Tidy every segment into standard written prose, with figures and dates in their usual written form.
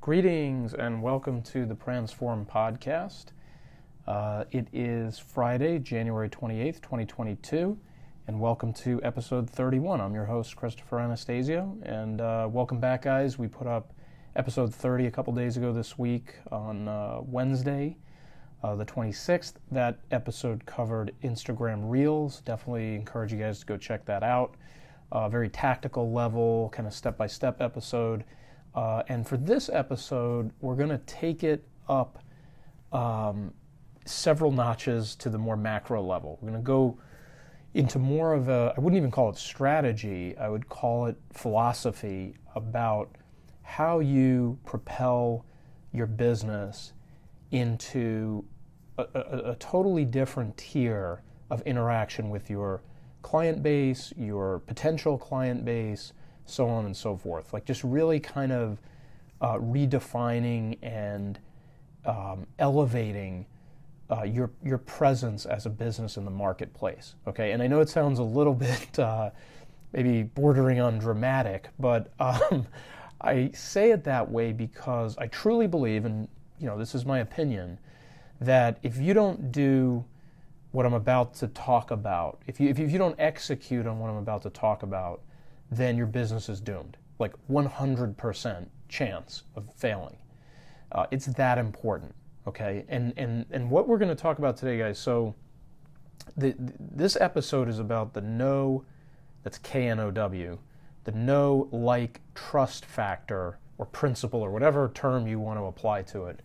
Greetings and welcome to the Transform Podcast. It is Friday, January 28th, 2022, and welcome to episode 31. I'm your host, Christopher Anastasio, and welcome back, guys. We put up episode 30 a couple days ago this week on Wednesday, the 26th. That episode covered Instagram Reels. Definitely encourage you guys to go check that out. Very tactical level, kind of step-by-step episode. And for this episode, we're going to take it up several notches to the more macro level. We're going to go into more of a, I wouldn't even call it strategy, I would call it philosophy about how you propel your business into a totally different tier of interaction with your client base, your potential client base, so on and so forth. Like just really kind of redefining and elevating your presence as a business in the marketplace. Okay, and I know it sounds a little bit maybe bordering on dramatic, but I say it that way because I truly believe, and this is my opinion, that if you don't do what I'm about to talk about, if you don't execute on what I'm about to talk about, then your business is doomed. Like 100% chance of failing. It's that important, okay? And what we're going to talk about today, guys, so this episode is about the know, that's K-N-O-W, the know, like, trust factor or principle or whatever term you want to apply to it,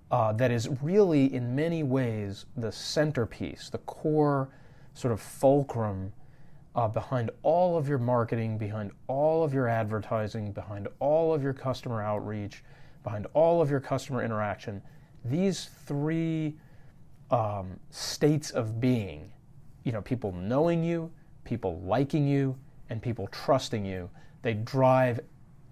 that is really in many ways the centerpiece, the core sort of fulcrum behind all of your marketing, behind all of your advertising, behind all of your customer outreach, behind all of your customer interaction. These three states of being, people knowing you, people liking you, and people trusting you, they drive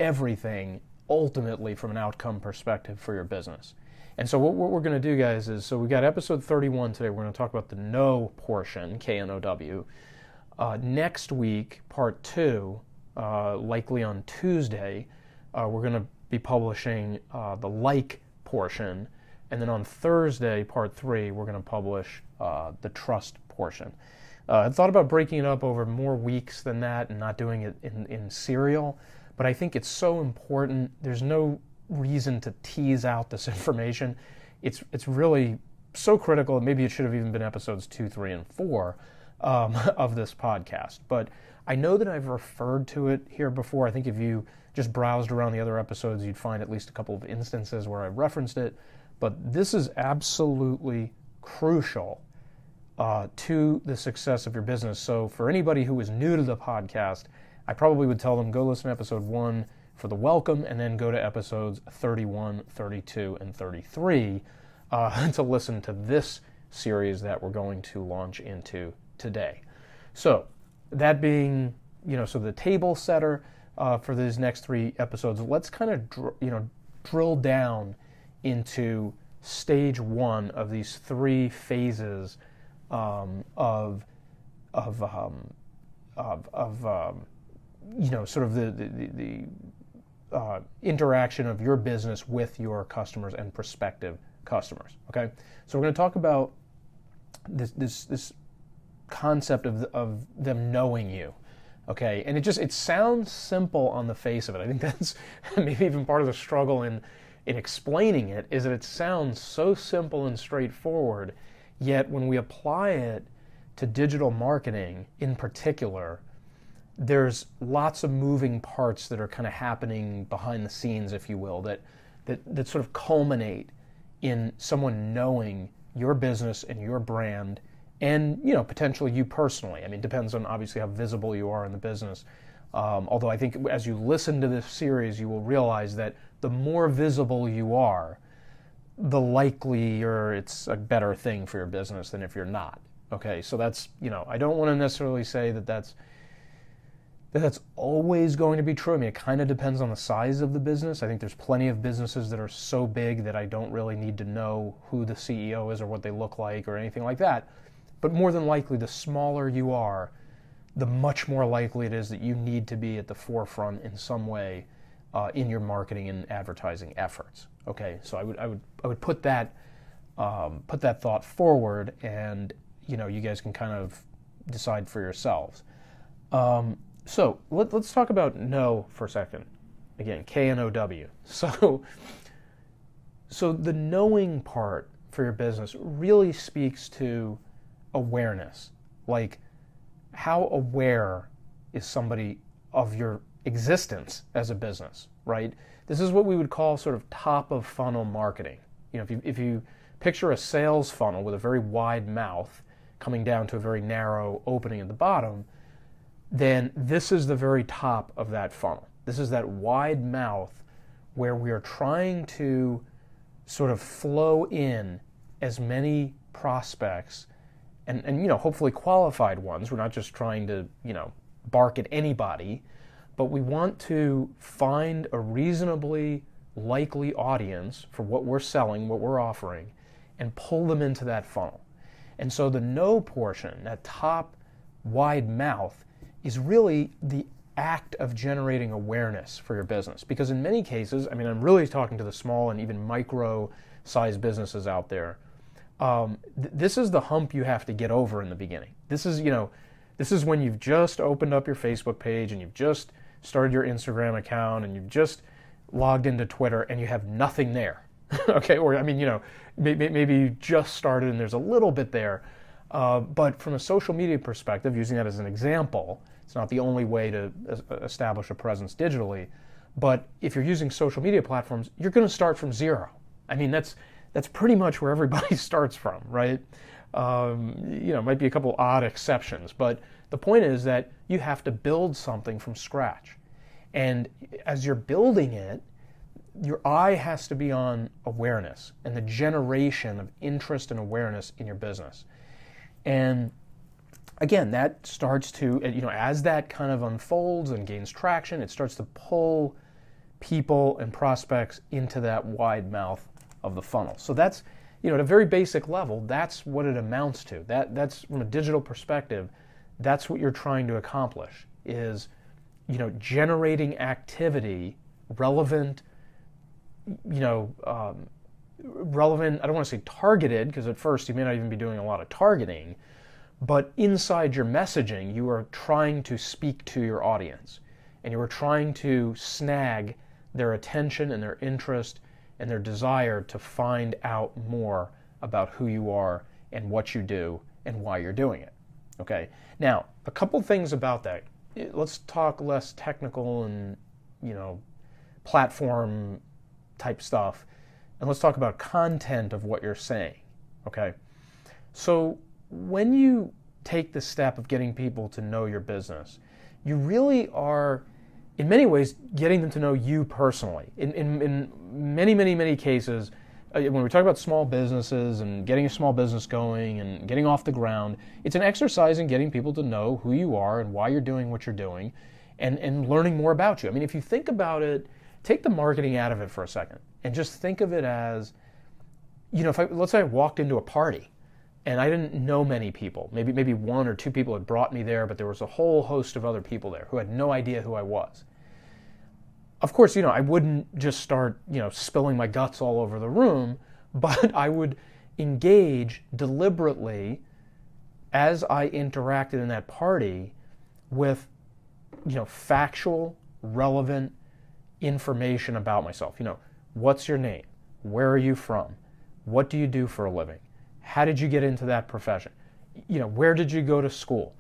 everything ultimately from an outcome perspective for your business. And so what we're going to do, guys, is, so we got episode 31 today. We're going to talk about the know portion, K-N-O-W. Next week, part 2, likely on Tuesday, we're going to be publishing the like portion. And then on Thursday, part 3, we're going to publish the trust portion. I thought about breaking it up over more weeks than that and not doing it in serial, but I think it's so important. There's no reason to tease out this information. It's really so critical. Maybe it should have even been episodes 2, 3, and 4. Of this podcast. But I know that I've referred to it here before. I think if you just browsed around the other episodes, you'd find at least a couple of instances where I referenced it. But this is absolutely crucial to the success of your business. So for anybody who is new to the podcast, I probably would tell them go listen to episode 1 for the welcome, and then go to episodes 31, 32, and 33 to listen to this series that we're going to launch into today. So that being, so the table setter for these next 3 episodes, let's kind of, drill down into stage 1 of these 3 phases of sort of the interaction of your business with your customers and prospective customers. Okay, so we're going to talk about this concept of them knowing you, okay? And it sounds simple on the face of it. I think that's maybe even part of the struggle in explaining it, is that it sounds so simple and straightforward, yet when we apply it to digital marketing in particular, there's lots of moving parts that are kind of happening behind the scenes, if you will, that sort of culminate in someone knowing your business and your brand, and potentially you personally. I mean, it depends on obviously how visible you are in the business. Although I think as you listen to this series, you will realize that the more visible you are, the likelier it's a better thing for your business than if you're not. Okay, so that's, I don't want to necessarily say that that's always going to be true. I mean, it kind of depends on the size of the business. I think there's plenty of businesses that are so big that I don't really need to know who the CEO is or what they look like or anything like that. But more than likely, the smaller you are, the much more likely it is that you need to be at the forefront in some way in your marketing and advertising efforts. Okay, so I would put that thought forward, and you guys can kind of decide for yourselves. So let's talk about know for a second. Again, K-N-O-W. So the knowing part for your business really speaks to awareness. Like, how aware is somebody of your existence as a business, right? This is what we would call sort of top of funnel marketing. If you picture a sales funnel with a very wide mouth coming down to a very narrow opening at the bottom, then this is the very top of that funnel. This is that wide mouth where we are trying to sort of flow in as many prospects and hopefully qualified ones. We're not just trying to, bark at anybody, but we want to find a reasonably likely audience for what we're selling, what we're offering, and pull them into that funnel. And so the know portion, that top wide mouth, is really the act of generating awareness for your business. Because in many cases, I'm really talking to the small and even micro-sized businesses out there. This is the hump you have to get over in the beginning. This is when you've just opened up your Facebook page and you've just started your Instagram account and you've just logged into Twitter and you have nothing there. Okay, or maybe you just started and there's a little bit there. But from a social media perspective, using that as an example, it's not the only way to establish a presence digitally. But if you're using social media platforms, you're going to start from zero. That's pretty much where everybody starts from, right? Might be a couple odd exceptions, but the point is that you have to build something from scratch. And as you're building it, your eye has to be on awareness and the generation of interest and awareness in your business. And again, that starts to, as that kind of unfolds and gains traction, it starts to pull people and prospects into that wide mouth of the funnel. So that's, at a very basic level, that's what it amounts to. That's from a digital perspective, that's what you're trying to accomplish is, generating activity relevant, relevant, I don't want to say targeted, because at first you may not even be doing a lot of targeting, but inside your messaging, you are trying to speak to your audience, and you are trying to snag their attention and their interest and their desire to find out more about who you are and what you do and why you're doing it. Okay? Now, a couple things about that. Let's talk less technical and, platform type stuff, and let's talk about content of what you're saying. Okay? So when you take the step of getting people to know your business, you really are, in many ways, getting them to know you personally. In many, many, many cases, when we talk about small businesses and getting a small business going and getting off the ground, it's an exercise in getting people to know who you are and why you're doing what you're doing and learning more about you. If you think about it, take the marketing out of it for a second and just think of it as, let's say I walked into a party and I didn't know many people. Maybe one or two people had brought me there, but there was a whole host of other people there who had no idea who I was. Of course, I wouldn't just start, spilling my guts all over the room, but I would engage deliberately as I interacted in that party with, factual, relevant information about myself. What's your name? Where are you from? What do you do for a living? How did you get into that profession? Where did you go to school?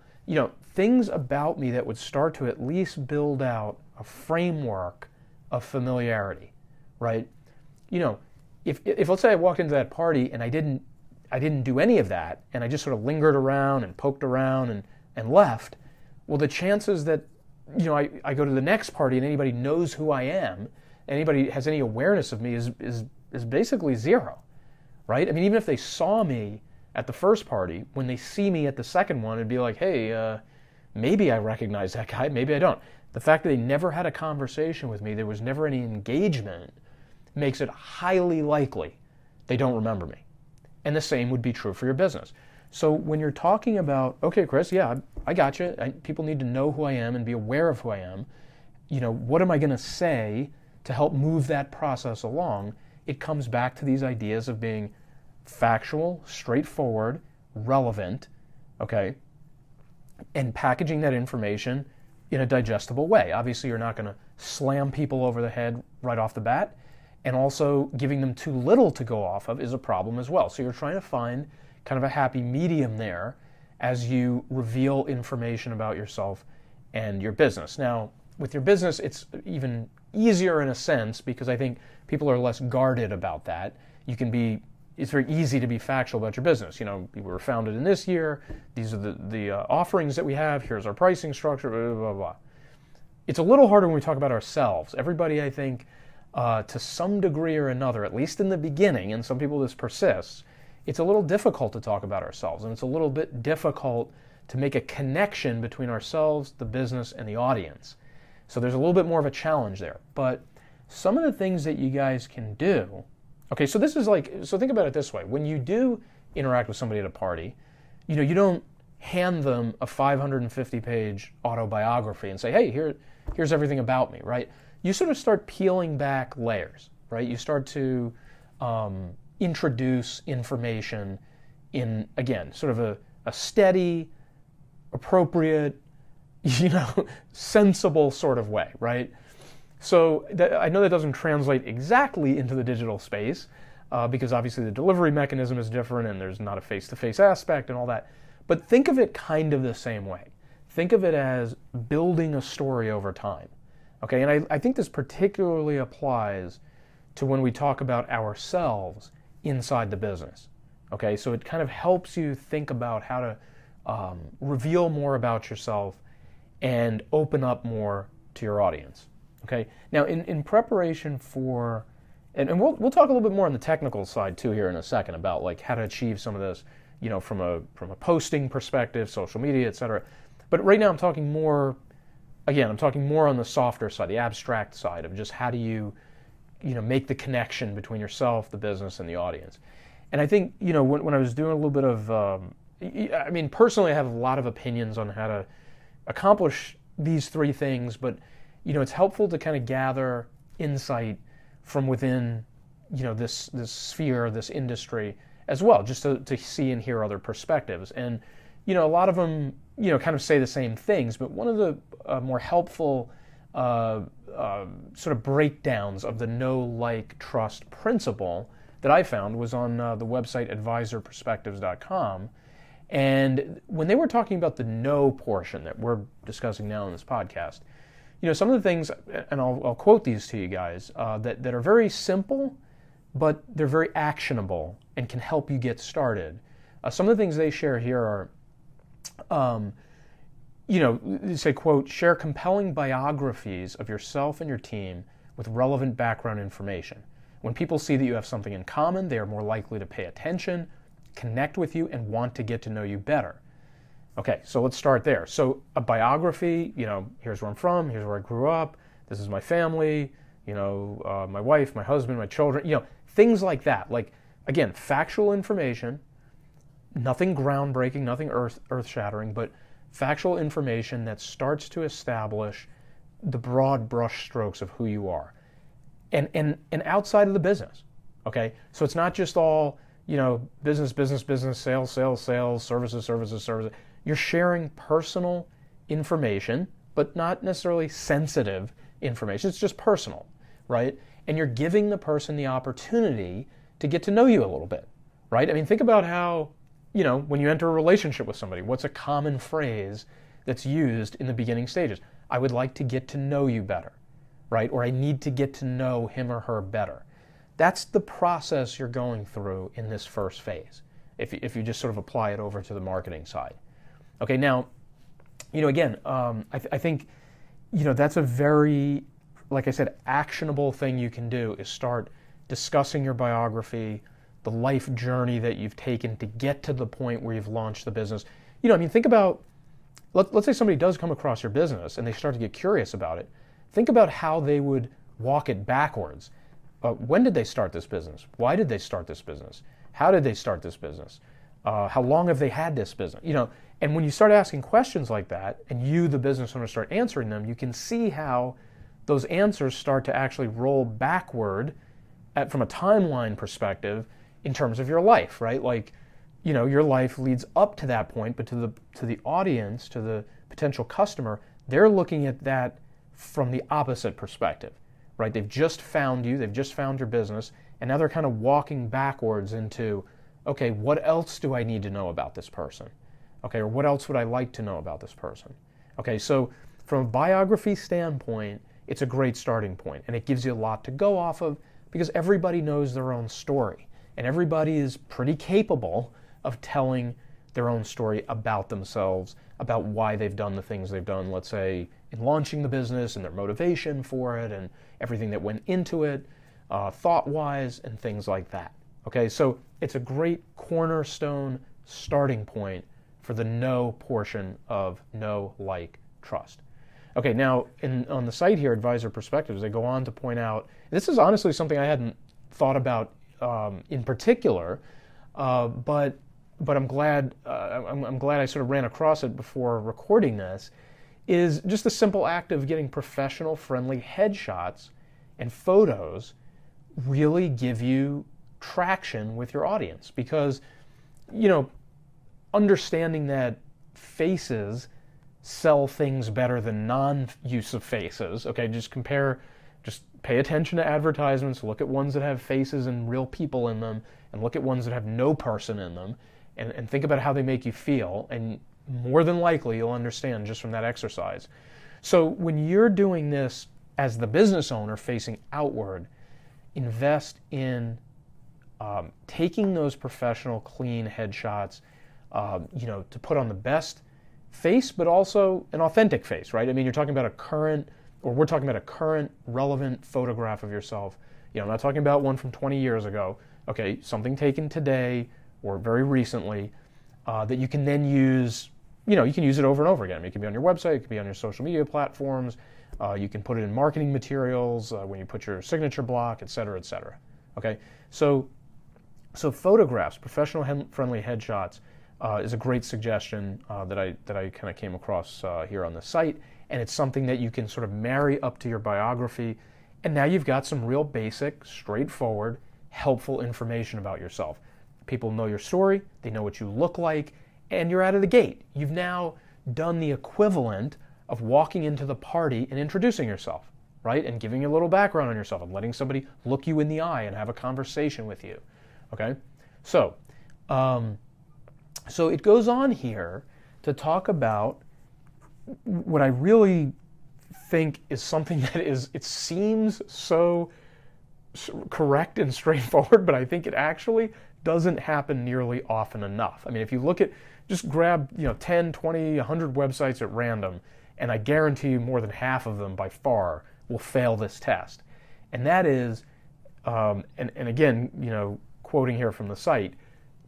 Things about me that would start to at least build out a framework of familiarity, right? If let's say I walked into that party and I didn't do any of that, and I just sort of lingered around and poked around and left, well, the chances that I go to the next party and anybody knows who I am, anybody has any awareness of me is basically zero, right? Even if they saw me at the first party, when they see me at the second one, it'd be like, hey, maybe I recognize that guy, maybe I don't. The fact that they never had a conversation with me, there was never any engagement, makes it highly likely they don't remember me. And the same would be true for your business. So when you're talking about, okay, Chris, yeah, I got you. People need to know who I am and be aware of who I am. What am I going to say to help move that process along, it comes back to these ideas of being factual, straightforward, relevant, okay, and packaging that information in a digestible way. Obviously, you're not going to slam people over the head right off the bat, and also giving them too little to go off of is a problem as well. So you're trying to find kind of a happy medium there as you reveal information about yourself and your business. Now, with your business, it's even easier in a sense because I think people are less guarded about that. It's very easy to be factual about your business. You know, we were founded in this year. These are the offerings that we have. Here's our pricing structure, blah, blah, blah, blah. It's a little harder when we talk about ourselves. Everybody, I think, to some degree or another, at least in the beginning, and some people this persists, it's a little difficult to talk about ourselves, and it's a little bit difficult to make a connection between ourselves, the business, and the audience. So there's a little bit more of a challenge there. But some of the things that you guys can do, okay, so think about it this way. When you do interact with somebody at a party, you know, you don't hand them a 550-page autobiography and say, hey, here's everything about me, right? You sort of start peeling back layers, right? You start to introduce information in, again, sort of a steady, appropriate, you know, sensible sort of way, right? So I know that doesn't translate exactly into the digital space because obviously the delivery mechanism is different and there's not a face-to-face aspect and all that. But think of it kind of the same way. Think of it as building a story over time. Okay, and I think this particularly applies to when we talk about ourselves inside the business. Okay, so it kind of helps you think about how to reveal more about yourself and open up more to your audience. Okay, now in preparation for, and we'll talk a little bit more on the technical side too here in a second about like how to achieve some of this, you know, from a posting perspective, social media, etc. But right now I'm talking more on the softer side, the abstract side of just how do you make the connection between yourself, the business, and the audience. And I think, you know, when I was doing a little bit of, I mean, personally I have a lot of opinions on how to accomplish these three things, but, you know, it's helpful to kind of gather insight from within, you know, this sphere, this industry as well, just to see and hear other perspectives. And, you know, a lot of them, you know, kind of say the same things, but one of the more helpful sort of breakdowns of the know, like, trust principle that I found was on the website advisorperspectives.com. And when they were talking about the know portion that we're discussing now in this podcast, you know, some of the things, and I'll quote these to you guys, that are very simple, but they're very actionable and can help you get started. Some of the things they share here are, you know, they say, quote, share compelling biographies of yourself and your team with relevant background information. When people see that you have something in common, they are more likely to pay attention, connect with you, and want to get to know you better. Okay, so let's start there. So a biography, you know, here's where I'm from, here's where I grew up, this is my family, you know, my wife, my husband, my children, you know, things like that. Like, again, factual information, nothing groundbreaking, nothing earth-shattering, but factual information that starts to establish the broad brush strokes of who you are. And outside of the business, okay? So it's not just all, you know, business, sales, services. You're sharing personal information, but not necessarily sensitive information. It's just personal, right? And you're giving the person the opportunity to get to know you a little bit, right? I mean, think about how, you know, when you enter a relationship with somebody, what's a common phrase that's used in the beginning stages? I would like to get to know you better, right? Or I need to get to know him or her better. That's the process you're going through in this first phase, if you just sort of apply it over to the marketing side. Okay, now, you know, again, I think, you know, that's a very, like I said, actionable thing you can do is start discussing your biography, the life journey that you've taken to get to the point where you've launched the business. You know, I mean, think about, let's say somebody does come across your business and they start to get curious about it. Think about how they would walk it backwards. When did they start this business? Why did they start this business? How did they start this business? How long have they had this business? You know, and when you start asking questions like that, and you, the business owner, start answering them, you can see how those answers start to actually roll backward from a timeline perspective in terms of your life, right? Like, your life leads up to that point, but to the audience, to the potential customer, they're looking at that from the opposite perspective, right? They've just found you, they've just found your business, and now they're kind of walking backwards into, okay, what else do I need to know about this person? Okay, or what else would I like to know about this person? Okay, so from a biography standpoint, it's a great starting point, and it gives you a lot to go off of because everybody knows their own story, and everybody is pretty capable of telling their own story about themselves, about why they've done the things they've done, let's say, in launching the business and their motivation for it and everything that went into it, thought-wise, and things like that. Okay, so it's a great cornerstone starting point for the know portion of know, like, trust. Okay, now on the site here, Advisor Perspectives, they go on to point out, this is honestly something I hadn't thought about in particular, but I'm glad I sort of ran across it before recording this, is just the simple act of getting professional friendly headshots and photos really give you traction with your audience, because understanding that faces sell things better than non-use of faces. Okay, just pay attention to advertisements, look at ones that have faces and real people in them, and look at ones that have no person in them, and think about how they make you feel, and more than likely you'll understand just from that exercise. So when you're doing this as the business owner facing outward, invest in taking those professional, clean headshots, to put on the best face, but also an authentic face, right? I mean, we're talking about a current, relevant photograph of yourself. I'm not talking about one from 20 years ago. Okay, something taken today or very recently that you can then use. You can use it over and over again. I mean, it can be on your website, it can be on your social media platforms. You can put it in marketing materials when you put your signature block, et cetera, et cetera. Okay, so photographs, professional friendly headshots, is a great suggestion that I kind of came across here on the site, and it's something that you can sort of marry up to your biography, and now you've got some real basic, straightforward, helpful information about yourself. People know your story, they know what you look like, and you're out of the gate. You've now done the equivalent of walking into the party and introducing yourself, right? And giving a little background on yourself and letting somebody look you in the eye and have a conversation with you, okay? So it goes on here to talk about what I really think is something that it seems so correct and straightforward, but I think it actually doesn't happen nearly often enough. I mean, if you look at, just grab 10, 20, 100 websites at random, and I guarantee you more than half of them by far will fail this test. And that is, and again, quoting here from the site,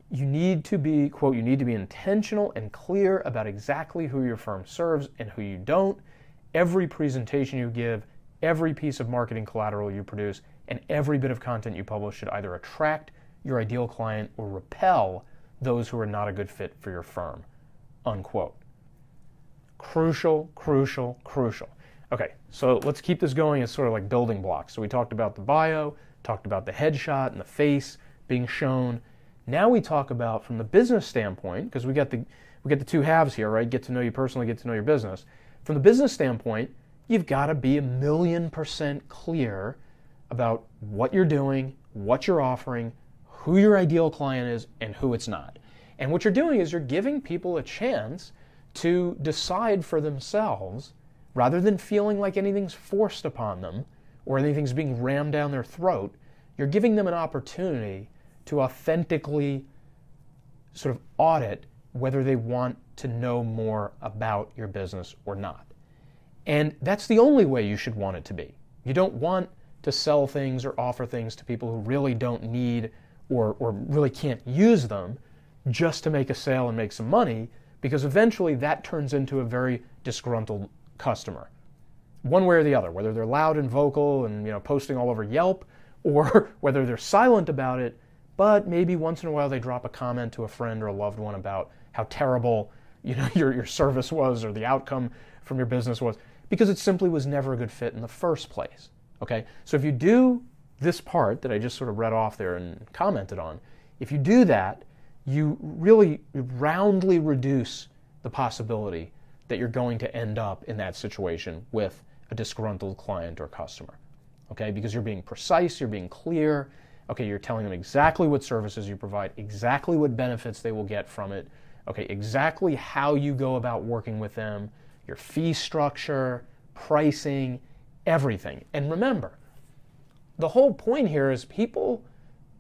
you need to be, quote, you need to be intentional and clear about exactly who your firm serves and who you don't. Every presentation you give, every piece of marketing collateral you produce, and every bit of content you publish should either attract your ideal client or repel those who are not a good fit for your firm, unquote. Crucial, crucial, crucial. Okay, so let's keep this going as sort of like building blocks. So we talked about the bio, talked about the headshot and the face being shown. Now we talk about, from the business standpoint, because we get the two halves here, right? Get to know you personally, get to know your business. From the business standpoint, you've got to be 1,000,000% clear about what you're doing, what you're offering, who your ideal client is, and who it's not. And what you're doing is you're giving people a chance to decide for themselves, rather than feeling like anything's forced upon them or anything's being rammed down their throat. You're giving them an opportunity to authentically sort of audit whether they want to know more about your business or not. And that's the only way you should want it to be. You don't want to sell things or offer things to people who really don't need or really can't use them just to make a sale and make some money, because eventually that turns into a very disgruntled customer. One way or the other, whether they're loud and vocal and posting all over Yelp, or whether they're silent about it, but maybe once in a while they drop a comment to a friend or a loved one about how terrible your service was or the outcome from your business was. because it simply was never a good fit in the first place. Okay? So if you do this part that I just sort of read off there and commented on, if you do that, you really roundly reduce the possibility that you're going to end up in that situation with a disgruntled client or customer. Okay? Because you're being precise, you're being clear. Okay, you're telling them exactly what services you provide, exactly what benefits they will get from it, okay, exactly how you go about working with them, your fee structure, pricing, everything. And remember, the whole point here is people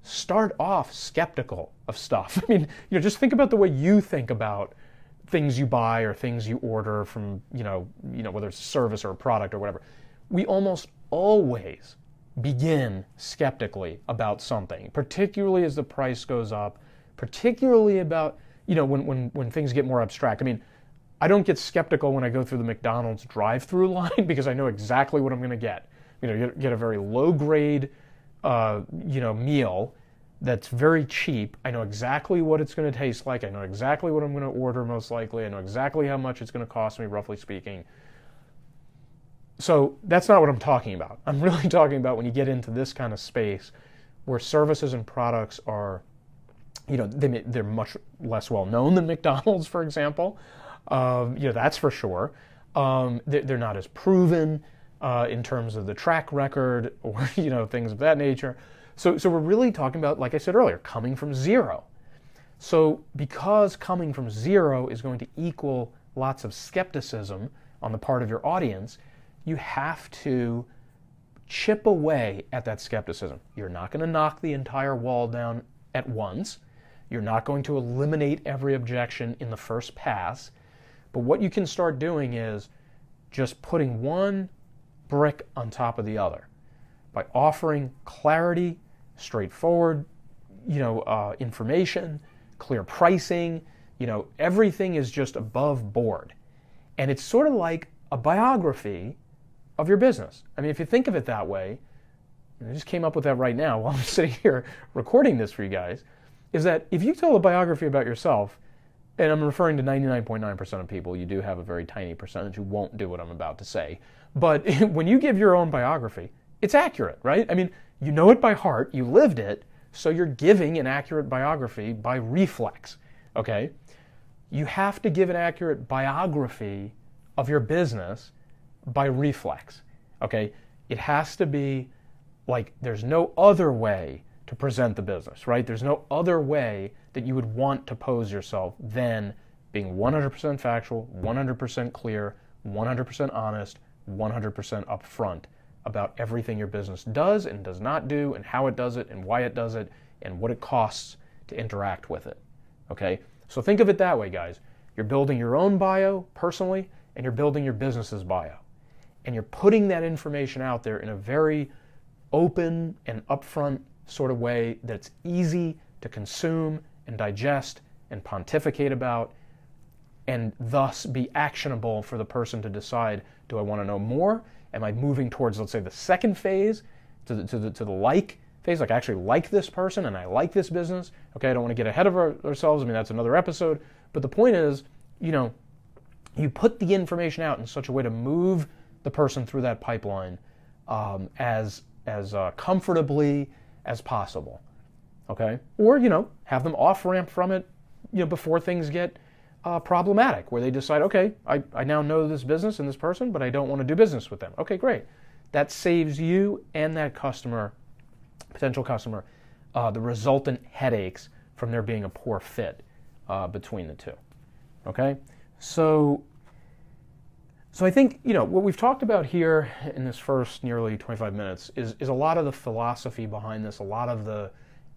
start off skeptical of stuff. I mean, just think about the way you think about things you buy or things you order from, whether it's a service or a product or whatever. We almost always begin skeptically about something, particularly as the price goes up, particularly about, when things get more abstract. I mean, I don't get skeptical when I go through the McDonald's drive-through line because I know exactly what I'm going to get. You get a very low-grade, meal that's very cheap. I know exactly what it's going to taste like. I know exactly what I'm going to order most likely. I know exactly how much it's going to cost me, roughly speaking. So that's not what I'm talking about. I'm really talking about when you get into this kind of space where services and products are, they're much less well known than McDonald's, for example. That's for sure. They're not as proven in terms of the track record or, things of that nature. So we're really talking about, like I said earlier, coming from zero. So because coming from zero is going to equal lots of skepticism on the part of your audience, you have to chip away at that skepticism. You're not going to knock the entire wall down at once. You're not going to eliminate every objection in the first pass. But what you can start doing is just putting one brick on top of the other by offering clarity, straightforward, information, clear pricing. Everything is just above board. And it's sort of like a biography of your business. I mean, if you think of it that way, and I just came up with that right now while I'm sitting here recording this for you guys, is that if you tell a biography about yourself, and I'm referring to 99.9% of people, you do have a very tiny percentage who won't do what I'm about to say, but when you give your own biography, it's accurate, right? I mean, you know it by heart, you lived it, so you're giving an accurate biography by reflex, okay? You have to give an accurate biography of your business by reflex, okay? It has to be like there's no other way to present the business, right? There's no other way that you would want to pose yourself than being 100% factual, 100% clear, 100% honest, 100% upfront about everything your business does and does not do and how it does it and why it does it and what it costs to interact with it, okay? So think of it that way, guys. You're building your own bio personally and you're building your business's bio. And you're putting that information out there in a very open and upfront sort of way that's easy to consume and digest and pontificate about, and thus be actionable for the person to decide, do I want to know more? Am I moving towards, let's say, the second phase, to the like phase, like I actually like this person and I like this business? Okay, I don't want to get ahead of ourselves. I mean, that's another episode. But the point is, you put the information out in such a way to move the person through that pipeline as comfortably as possible, okay? Or, have them off-ramp from it, before things get problematic, where they decide, okay, I now know this business and this person, but I don't want to do business with them. Okay, great. That saves you and that customer, potential customer, the resultant headaches from there being a poor fit between the two, okay? So I think, what we've talked about here in this first nearly 25 minutes is a lot of the philosophy behind this, a lot of the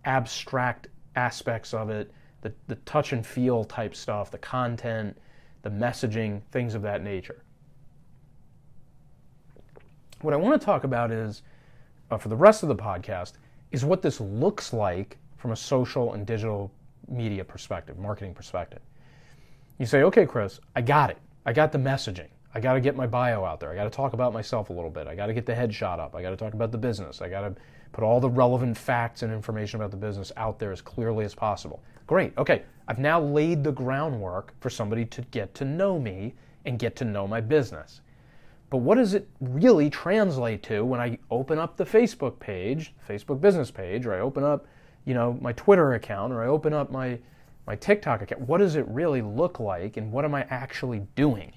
abstract aspects of it, the touch and feel type stuff, the content, the messaging, things of that nature. What I want to talk about is, for the rest of the podcast, is what this looks like from a social and digital media perspective, marketing perspective. You say, okay, Chris, I got it. I got the messaging. I got to get my bio out there. I got to talk about myself a little bit. I got to get the headshot up. I got to talk about the business. I got to put all the relevant facts and information about the business out there as clearly as possible. Great. Okay. I've now laid the groundwork for somebody to get to know me and get to know my business. But what does it really translate to when I open up the Facebook page, Facebook business page, or I open up, my Twitter account, or I open up my TikTok account? What does it really look like, and what am I actually doing?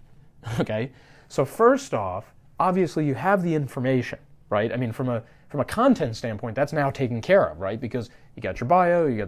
Okay? So first off, obviously you have the information, right? I mean, from a content standpoint, that's now taken care of, right? Because you got your bio, you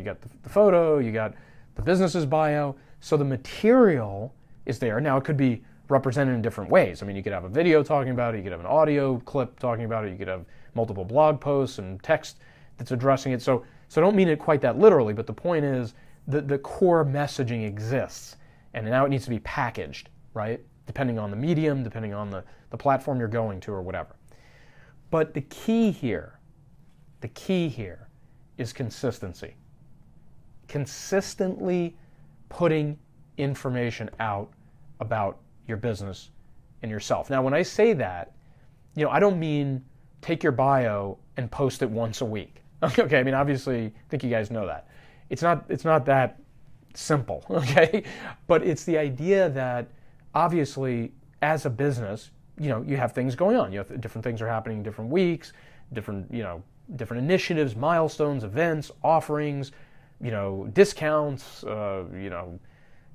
got the photo, you got the business's bio. So the material is there. Now it could be represented in different ways. I mean, you could have a video talking about it, you could have an audio clip talking about it, you could have multiple blog posts and text that's addressing it. So I don't mean it quite that literally, but the point is the core messaging exists, and now it needs to be packaged, right? Depending on the medium, depending on the platform you're going to or whatever. But the key here is consistency. Consistently putting information out about your business and yourself. Now, when I say that, I don't mean take your bio and post it once a week. Okay, I mean, obviously, I think you guys know that. It's not that simple, okay? But it's the idea that obviously, as a business, you have things going on. Different things are happening in different weeks, different initiatives, milestones, events, offerings, discounts,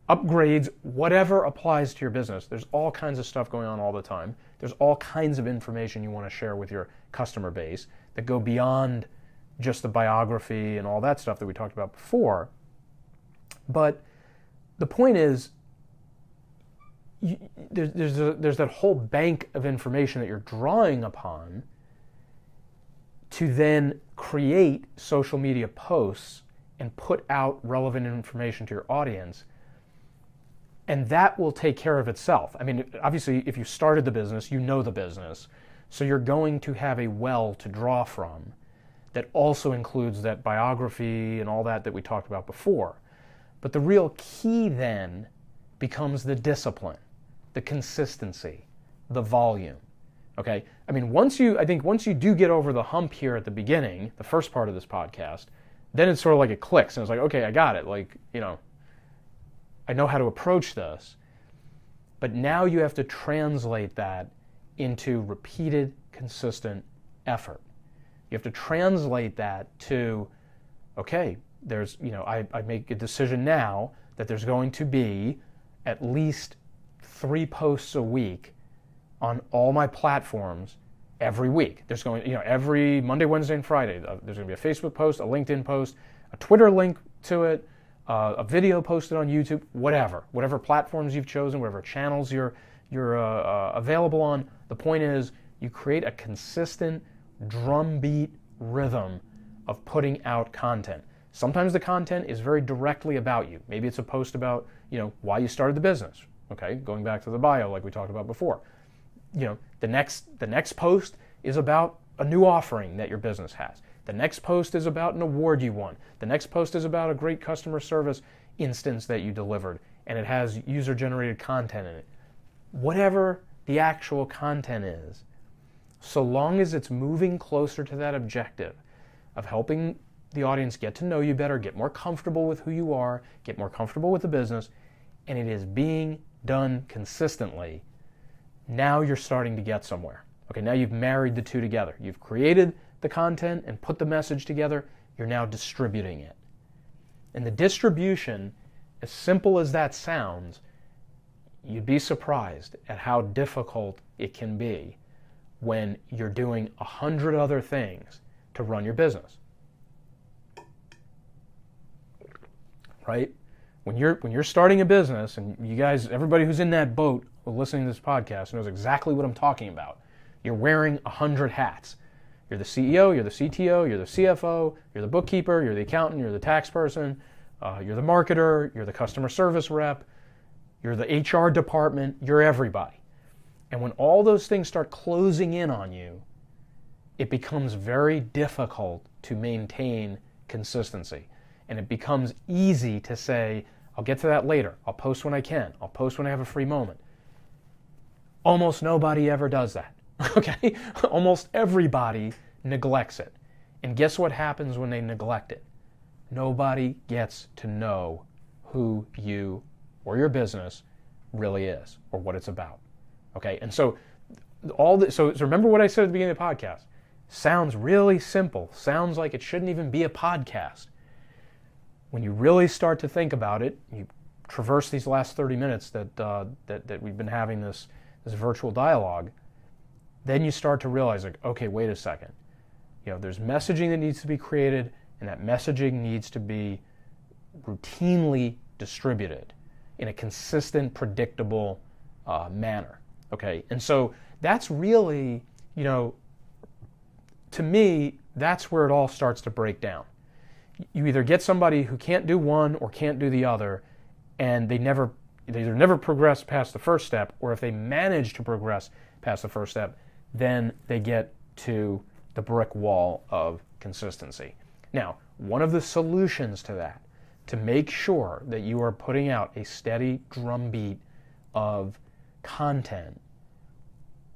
upgrades, whatever applies to your business. There's all kinds of stuff going on all the time. There's all kinds of information you want to share with your customer base that go beyond just the biography and all that stuff that we talked about before. But the point is, there's that whole bank of information that you're drawing upon to then create social media posts and put out relevant information to your audience. And that will take care of itself. I mean, obviously, if you started the business, you know the business. So you're going to have a well to draw from that also includes that biography and all that we talked about before. But the real key then becomes the discipline, the consistency, the volume. Okay? I mean, once you do get over the hump here at the beginning, the first part of this podcast, then it's sort of like it clicks and it's like, okay, I got it. Like, I know how to approach this. But now you have to translate that into repeated, consistent effort. You have to translate that to, okay, I make a decision now that there's going to be at least 3 posts a week on all my platforms every week. There's going, every Monday, Wednesday, and Friday, there's going to be a Facebook post, a LinkedIn post, a Twitter link to it, a video posted on YouTube, whatever platforms you've chosen, whatever channels you're available on. The point is, you create a consistent drumbeat rhythm of putting out content. Sometimes the content is very directly about you. Maybe it's a post about, why you started the business. Okay, going back to the bio like we talked about before. The next post is about a new offering that your business has. The next post is about an award you won. The next post is about a great customer service instance that you delivered, and it has user-generated content in it. Whatever the actual content is, so long as it's moving closer to that objective of helping the audience get to know you better, get more comfortable with who you are, get more comfortable with the business, and it is being done consistently, now you're starting to get somewhere. Okay, now you've married the two together. You've created the content and put the message together. You're now distributing it. And the distribution, as simple as that sounds, you'd be surprised at how difficult it can be when you're doing 100 other things to run your business. Right? When you're starting a business, and you guys, everybody who's in that boat listening to this podcast knows exactly what I'm talking about. You're wearing 100 hats. You're the CEO, you're the CTO, you're the CFO, you're the bookkeeper, you're the accountant, you're the tax person, you're the marketer, you're the customer service rep, you're the HR department, you're everybody. And when all those things start closing in on you, it becomes very difficult to maintain consistency. And it becomes easy to say, I'll get to that later. I'll post when I can. I'll post when I have a free moment. Almost nobody ever does that. Okay? Almost everybody neglects it. And guess what happens when they neglect it? Nobody gets to know who you or your business really is or what it's about. Okay? And so So remember what I said at the beginning of the podcast. Sounds really simple. Sounds like it shouldn't even be a podcast. When you really start to think about it, you traverse these last 30 minutes that we've been having this virtual dialogue, then you start to realize, like, okay, wait a second. There's messaging that needs to be created, and that messaging needs to be routinely distributed in a consistent, predictable manner. Okay, and so that's really, to me, that's where it all starts to break down. You either get somebody who can't do one or can't do the other, and they either never progress past the first step, or if they manage to progress past the first step, then they get to the brick wall of consistency. Now, one of the solutions to that, to make sure that you are putting out a steady drumbeat of content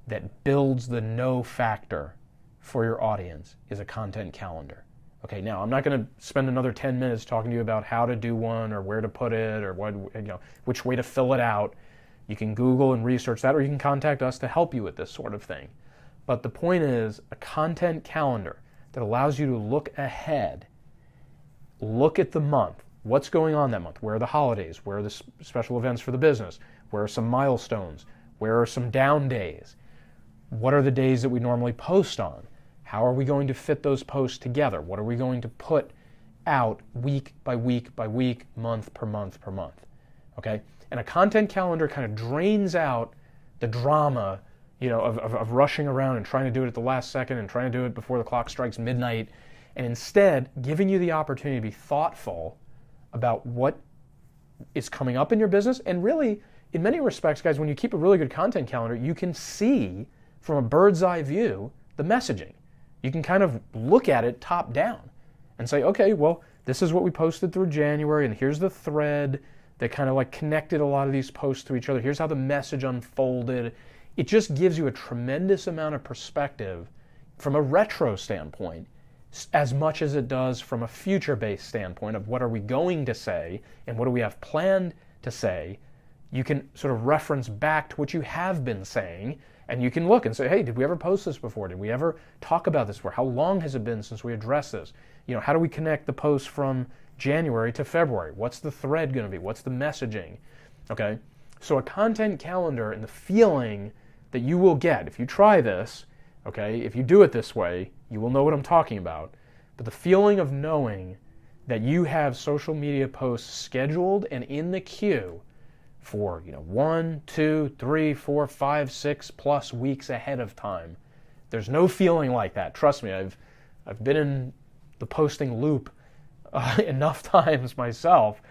that builds the know factor for your audience, is a content calendar. Okay, now I'm not going to spend another 10 minutes talking to you about how to do one or where to put it or which way to fill it out. You can Google and research that, or you can contact us to help you with this sort of thing. But the point is, a content calendar that allows you to look ahead, look at the month, what's going on that month, where are the holidays, where are the special events for the business, where are some milestones, where are some down days, what are the days that we normally post on, how are we going to fit those posts together, what are we going to put out week by week by week, month per month per month, okay? And a content calendar kind of drains out the drama, of rushing around and trying to do it at the last second and trying to do it before the clock strikes midnight, and instead giving you the opportunity to be thoughtful about what is coming up in your business. And really, in many respects, guys, when you keep a really good content calendar, you can see from a bird's eye view the messaging. You can kind of look at it top down and say, okay, well, this is what we posted through January, and here's the thread that kind of like connected a lot of these posts to each other. Here's how the message unfolded. It just gives you a tremendous amount of perspective from a retro standpoint, as much as it does from a future-based standpoint of what are we going to say and what do we have planned to say. You can sort of reference back to what you have been saying, and you can look and say, hey, did we ever post this before? Did we ever talk about this before? How long has it been since we addressed this? How do we connect the post from January to February? What's the thread going to be? What's the messaging? Okay, so a content calendar and the feeling that you will get if you try this, okay, if you do it this way, you will know what I'm talking about. But the feeling of knowing that you have social media posts scheduled and in the queue for 1, 2, 3, 4, 5, 6 plus weeks ahead of time. There's no feeling like that. Trust me, I've been in the posting loop enough times myself,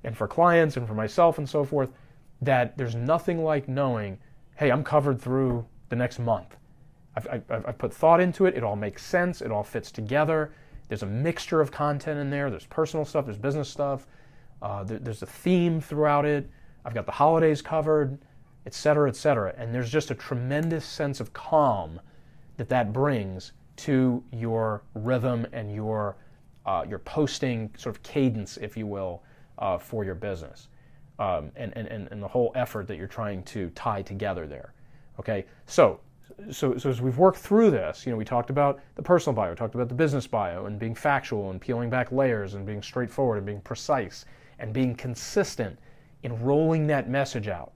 and for clients and for myself and so forth, that there's nothing like knowing, hey, I'm covered through the next month. I've put thought into it. It all makes sense. It all fits together. There's a mixture of content in there. There's personal stuff. There's business stuff. There's a theme throughout it. I've got the holidays covered, et cetera, et cetera. And there's just a tremendous sense of calm that brings to your rhythm and your posting sort of cadence, if you will, for your business. And the whole effort that you're trying to tie together there. Okay, so as we've worked through this, we talked about the personal bio, we talked about the business bio, and being factual and peeling back layers and being straightforward and being precise and being consistent in rolling that message out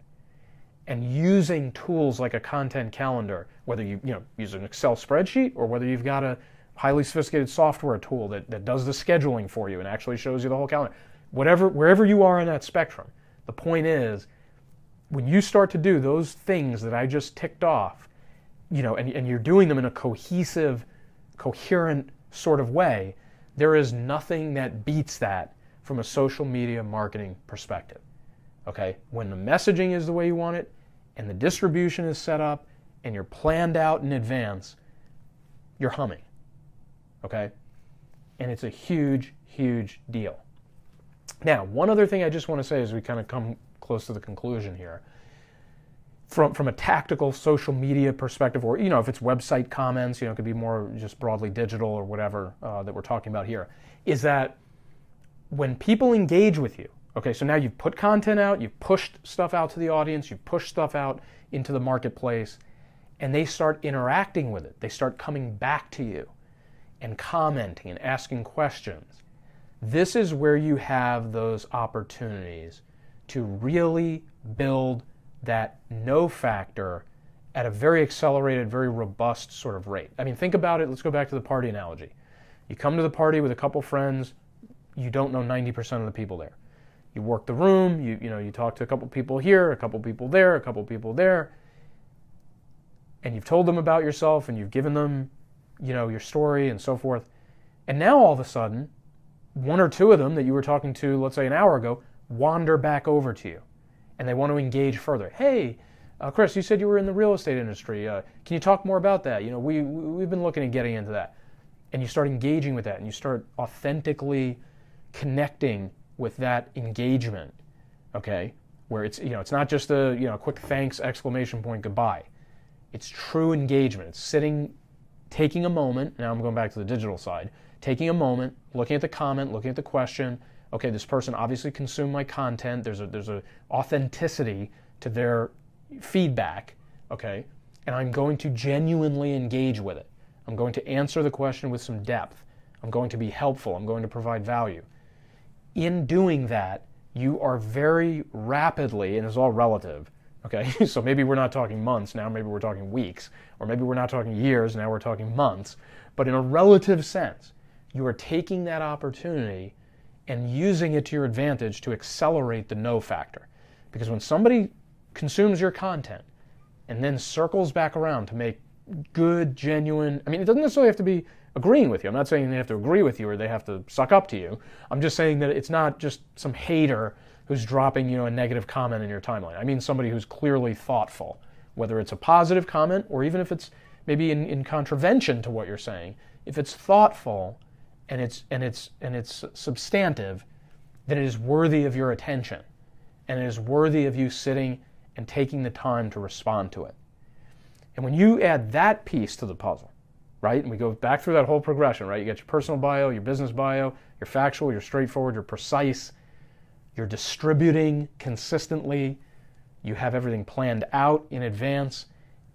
and using tools like a content calendar, whether you use an Excel spreadsheet or whether you've got a highly sophisticated software tool that does the scheduling for you and actually shows you the whole calendar. Wherever you are in that spectrum, the point is, when you start to do those things that I just ticked off, and you're doing them in a cohesive, coherent sort of way, there is nothing that beats that from a social media marketing perspective. Okay? When the messaging is the way you want it, and the distribution is set up, and you're planned out in advance, you're humming. Okay? And it's a huge, huge deal. Now, one other thing I just want to say as we kind of come close to the conclusion here, from a tactical social media perspective, or if it's website comments, it could be more just broadly digital or whatever that we're talking about here, is that when people engage with you, okay, so now you've put content out, you've pushed stuff out to the audience, you've pushed stuff out into the marketplace, and they start interacting with it. They start coming back to you and commenting and asking questions. This is where you have those opportunities to really build that no factor at a very accelerated, very robust sort of rate. I mean, think about it. Let's go back to the party analogy. You come to the party with a couple friends. You don't know 90% of the people there. You work the room. You talk to a couple people here, a couple people there, a couple people there, and you've told them about yourself and you've given them, your story and so forth. And now all of a sudden, one or two of them that you were talking to, let's say an hour ago, wander back over to you, and they want to engage further. Hey, Chris, you said you were in the real estate industry. Can you talk more about that? We've been looking at getting into that. And you start engaging with that, and you start authentically connecting with that engagement, okay? Where it's not just a quick thanks, exclamation point, goodbye. It's true engagement. It's taking a moment. Now I'm going back to the digital side. Taking a moment, looking at the comment, looking at the question. Okay, this person obviously consumed my content. There's a authenticity to their feedback, okay? And I'm going to genuinely engage with it. I'm going to answer the question with some depth. I'm going to be helpful. I'm going to provide value. In doing that, you are very rapidly, and it's all relative, okay? So maybe we're not talking months now, maybe we're talking weeks, or maybe we're not talking years, now we're talking months. But in a relative sense, you are taking that opportunity and using it to your advantage to accelerate the no factor. Because when somebody consumes your content and then circles back around to make good, genuine, it doesn't necessarily have to be agreeing with you. I'm not saying they have to agree with you or they have to suck up to you. I'm just saying that it's not just some hater who's dropping, a negative comment in your timeline. I mean somebody who's clearly thoughtful, whether it's a positive comment or even if it's maybe in contravention to what you're saying. If it's thoughtful and it's substantive, then it is worthy of your attention, and it is worthy of you sitting and taking the time to respond to it. And when you add that piece to the puzzle, right, and we go back through that whole progression, right, you got your personal bio, your business bio, you're factual, you're straightforward, you're precise, you're distributing consistently, you have everything planned out in advance,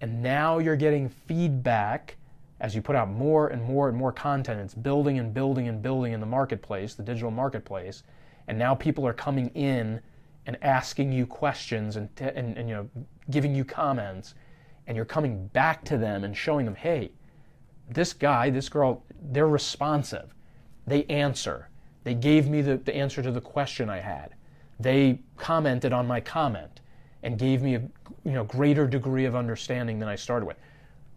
and now you're getting feedback as you put out more and more and more content. It's building and building and building in the marketplace, the digital marketplace, and now people are coming in and asking you questions and giving you comments, and you're coming back to them and showing them, hey, this guy, this girl, they're responsive. They answer. They gave me the answer to the question I had. They commented on my comment and gave me a greater degree of understanding than I started with.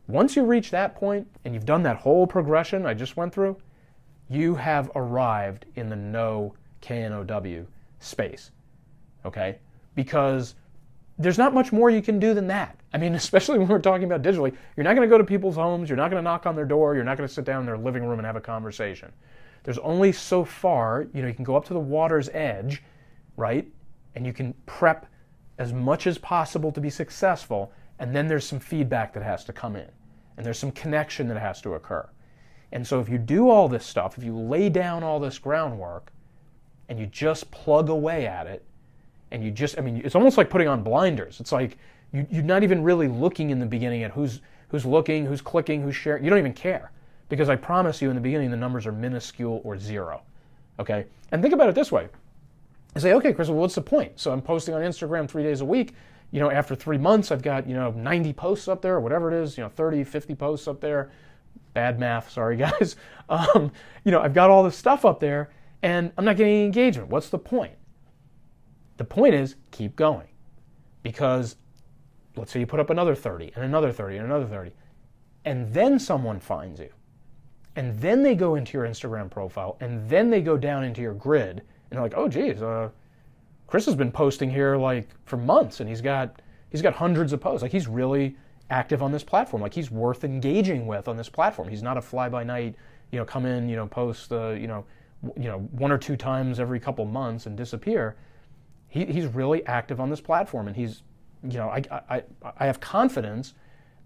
Once you reach that point and you've done that whole progression I just went through, you have arrived in the no K-N-O-W space, okay? Because there's not much more you can do than that. Especially when we're talking about digitally, you're not going to go to people's homes, you're not going to knock on their door, you're not going to sit down in their living room and have a conversation. There's only so far, you can go up to the water's edge, right? And you can prep as much as possible to be successful, and then there's some feedback that has to come in, and there's some connection that has to occur. And so if you do all this stuff, if you lay down all this groundwork, and you just plug away at it, and you just, it's almost like putting on blinders. It's like you're not even really looking in the beginning at who's looking, who's clicking, who's sharing. You don't even care. Because I promise you in the beginning the numbers are minuscule or zero. Okay? And think about it this way. I say, okay, Chris, well, what's the point? So I'm posting on Instagram 3 days a week. After 3 months, I've got, 90 posts up there, or whatever it is, 30, 50 posts up there. Bad math, sorry guys. I've got all this stuff up there, and I'm not getting any engagement. What's the point? The point is, keep going. Because let's say you put up another 30, and another 30, and another 30, and then someone finds you. And then they go into your Instagram profile, and then they go down into your grid, and they're like, oh, geez, Chris has been posting here for months, and he's got hundreds of posts. He's really active on this platform. He's worth engaging with on this platform. He's not a fly-by-night, come in, post, 1 or 2 times every couple months and disappear. He's really active on this platform, and he's, I have confidence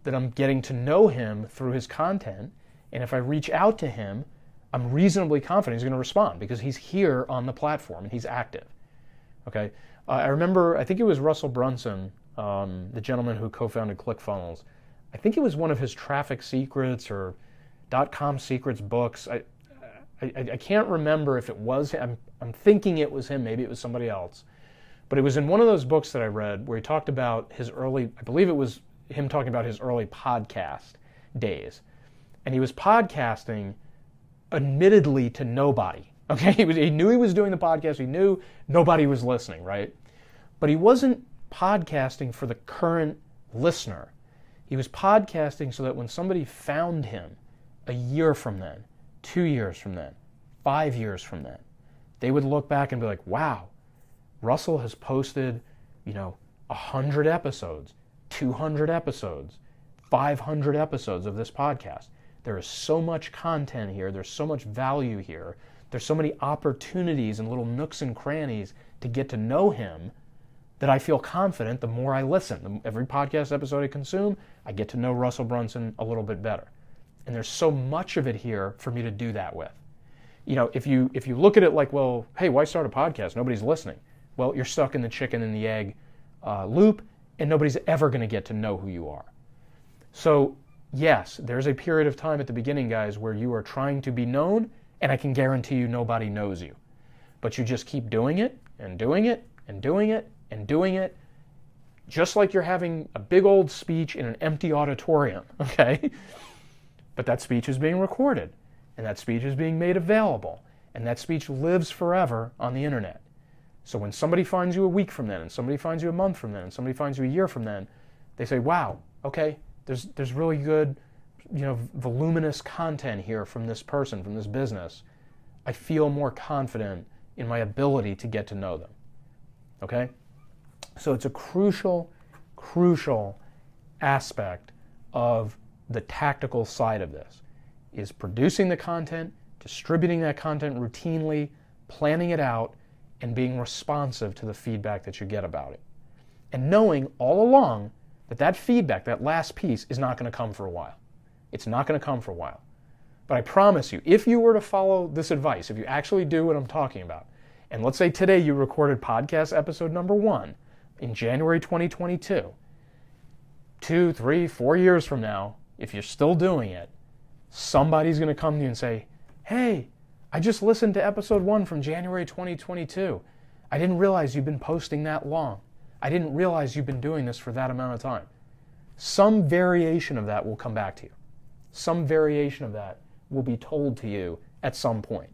that I'm getting to know him through his content, and if I reach out to him, I'm reasonably confident he's going to respond because he's here on the platform and he's active. Okay, I remember, I think it was Russell Brunson, the gentleman who co-founded ClickFunnels. I think it was one of his Traffic Secrets or .com Secrets books. I can't remember if it was him. I'm thinking it was him. Maybe it was somebody else. But it was in one of those books that I read where he talked about his early, I believe it was him talking about his early podcast days. And he was podcasting admittedly to nobody. Okay, he knew he was doing the podcast. He knew nobody was listening, right? But he wasn't podcasting for the current listener. He was podcasting so that when somebody found him a year from then, 2 years from then, 5 years from then, they would look back and be like, wow, Russell has posted, 100 episodes, 200 episodes, 500 episodes of this podcast. There is so much content here. There's so much value here. There's so many opportunities and little nooks and crannies to get to know him that I feel confident the more I listen. Every podcast episode I consume, I get to know Russell Brunson a little bit better. And there's so much of it here for me to do that with. If you look at it like, well, hey, why start a podcast? Nobody's listening. Well, you're stuck in the chicken and the egg loop, and nobody's ever going to get to know who you are. So, yes, there's a period of time at the beginning, guys, where you are trying to be known, and I can guarantee you nobody knows you. But you just keep doing it, and doing it, and doing it, and doing it, just like you're having a big old speech in an empty auditorium, okay? But that speech is being recorded, and that speech is being made available, and that speech lives forever on the internet. So when somebody finds you a week from then, and somebody finds you a month from then, and somebody finds you a year from then, they say, wow, okay, there's really good, voluminous content here from this person, from this business. I feel more confident in my ability to get to know them, okay? So it's a crucial aspect of the tactical side of this, is producing the content, distributing that content routinely, planning it out, and being responsive to the feedback that you get about it. And knowing all along that feedback, that last piece, is not going to come for a while. It's not going to come for a while. But I promise you, if you were to follow this advice, if you actually do what I'm talking about, and let's say today you recorded podcast episode number 1 in January 2022, 2, 3, 4 years from now, if you're still doing it, somebody's going to come to you and say, hey, I just listened to episode 1 from January 2022. I didn't realize you've been posting that long. I didn't realize you've been doing this for that amount of time. Some variation of that will come back to you. Some variation of that will be told to you at some point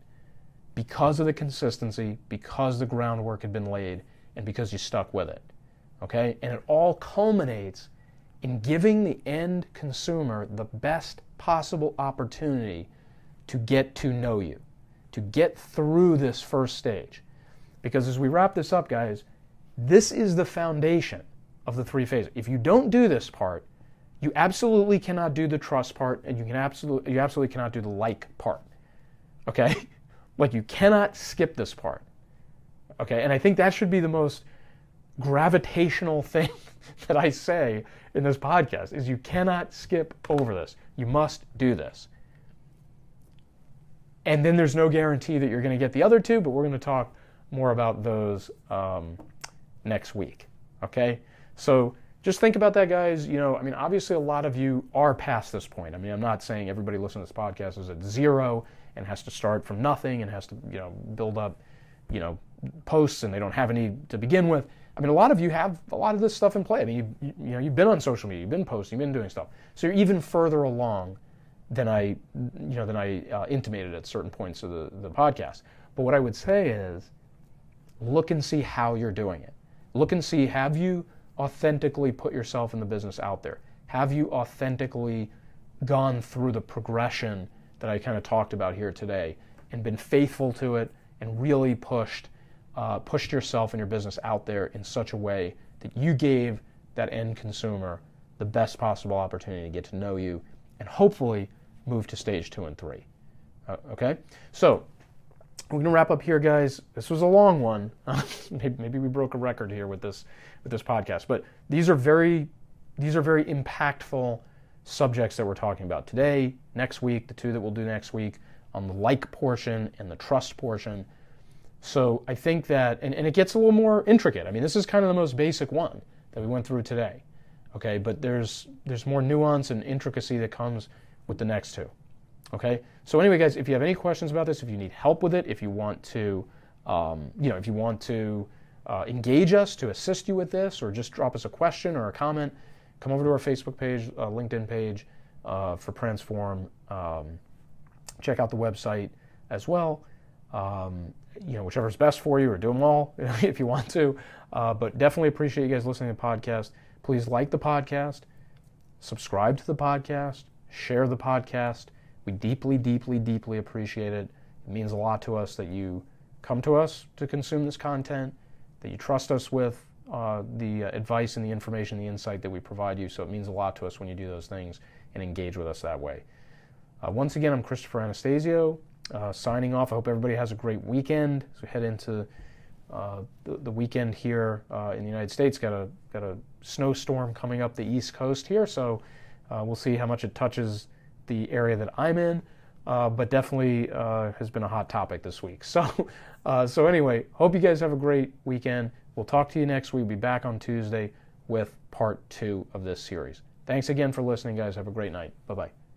because of the consistency, because the groundwork had been laid, and because you stuck with it. Okay? And it all culminates in giving the end consumer the best possible opportunity to get to know you, to get through this first stage. Because as we wrap this up, guys, this is the foundation of the 3 phases. If you don't do this part, you absolutely cannot do the trust part, and you absolutely cannot do the like part. Okay? Like, you cannot skip this part. Okay? And I think that should be the most gravitational thing that I say in this podcast, is you cannot skip over this. You must do this. And then there's no guarantee that you're going to get the other 2, but we're going to talk more about those next week. Okay? So just think about that, guys. Obviously a lot of you are past this point. I'm not saying everybody listening to this podcast is at 0 and has to start from nothing and has to, build up, posts, and they don't have any to begin with. A lot of you have a lot of this stuff in play. You've been on social media, you've been posting, you've been doing stuff. So you're even further along than I intimated at certain points of the podcast. But what I would say is, look and see how you're doing it. Look and see, have you authentically put yourself in the business out there? Have you authentically gone through the progression that I kind of talked about here today and been faithful to it and really pushed yourself and your business out there in such a way that you gave that end consumer the best possible opportunity to get to know you and hopefully move to stage 2 and 3. Okay? So we're going to wrap up here, guys. This was a long one. Maybe we broke a record here with this podcast, but these are very impactful subjects that we're talking about today, next week, the 2 that we'll do next week on the like portion and the trust portion. So I think that, and it gets a little more intricate. This is kind of the most basic one that we went through today. Okay, but there's more nuance and intricacy that comes with the next two. Okay, so anyway, guys, if you have any questions about this, if you need help with it, if you want to, if you want to engage us to assist you with this, or just drop us a question or a comment, come over to our Facebook page, LinkedIn page for Transform. Check out the website as well. Whichever's best for you, or do them all if you want to. But definitely appreciate you guys listening to the podcast. Please like the podcast, subscribe to the podcast, share the podcast. We deeply, deeply, deeply appreciate it. It means a lot to us that you come to us to consume this content, that you trust us with the advice and the information, the insight that we provide you. So it means a lot to us when you do those things and engage with us that way. Once again, I'm Christopher Anastasio, signing off. I hope everybody has a great weekend. So head into the weekend here in the United States. Got a snowstorm coming up the East Coast here, so we'll see how much it touches the area that I'm in. But definitely has been a hot topic this week. So anyway, hope you guys have a great weekend. We'll talk to you next week. We'll be back on Tuesday with part 2 of this series. Thanks again for listening, guys. Have a great night. Bye-bye.